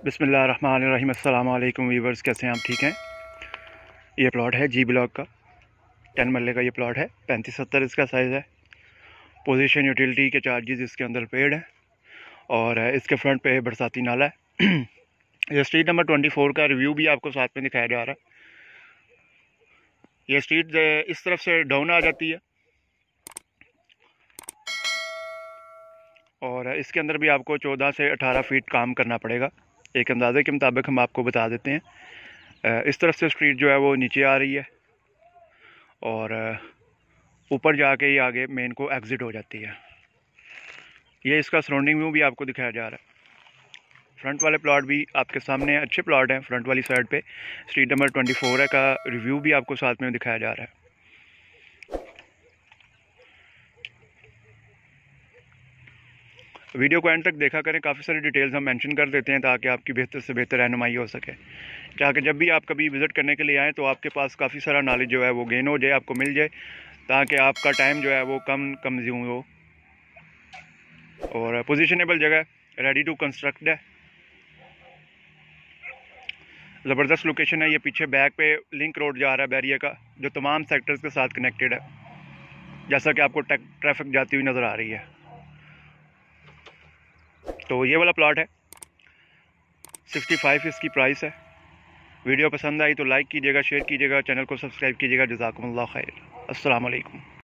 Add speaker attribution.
Speaker 1: बिस्मिल्लाहिर्रहमानिर्रहीम। अस्सलाम वालेकुम वीवर्स, कैसे हैं आप? ठीक हैं। ये प्लॉट है जी ब्लॉक का, 10 मरले का ये प्लॉट है। 35-70 इसका साइज़ है। पोजीशन यूटिलिटी के चार्जेस इसके अंदर पेड हैं और इसके फ्रंट पे बरसाती नाला है। ये स्ट्रीट नंबर 24 का रिव्यू भी आपको साथ में दिखाया जा रहा है। ये स्ट्रीट इस तरफ से डाउन आ जाती है और इसके अंदर भी आपको 14 से 18 फीट काम करना पड़ेगा। एक अंदाजे के मुताबिक हम आपको बता देते हैं। इस तरफ से स्ट्रीट जो है वो नीचे आ रही है और ऊपर जाके ही आगे मेन को एग्ज़िट हो जाती है। ये इसका सराउंडिंग व्यू भी आपको दिखाया जा रहा है। फ्रंट वाले प्लॉट भी आपके सामने अच्छे प्लॉट हैं। फ्रंट वाली साइड पे स्ट्रीट नंबर 24 है का रिव्यू भी आपको साथ में दिखाया जा रहा है। वीडियो को एंड तक देखा करें, काफ़ी सारी डिटेल्स हम मेंशन कर देते हैं ताकि आपकी बेहतर से बेहतर रहनुमाई हो सके, ताकि जब भी आप कभी विज़िट करने के लिए आएँ तो आपके पास काफ़ी सारा नॉलेज जो है वो गेन हो जाए, आपको मिल जाए, ताकि आपका टाइम जो है वो कम कंज्यूम हो। और पोजीशनेबल जगह, रेडी टू कंस्ट्रक्ट है, ज़बरदस्त लोकेशन है। ये पीछे बैक पे लिंक रोड जा रहा है बैरियर का, जो तमाम सेक्टर्स के साथ कनेक्टेड है, जैसा कि आपको ट्रैफिक जाती हुई नज़र आ रही है। तो ये वाला प्लॉट है, 65 इसकी प्राइस है। वीडियो पसंद आई तो लाइक कीजिएगा, शेयर कीजिएगा, चैनल को सब्सक्राइब कीजिएगा। जज़ाकुमुल्लाह खैर। अस्सलाम वालेकुम।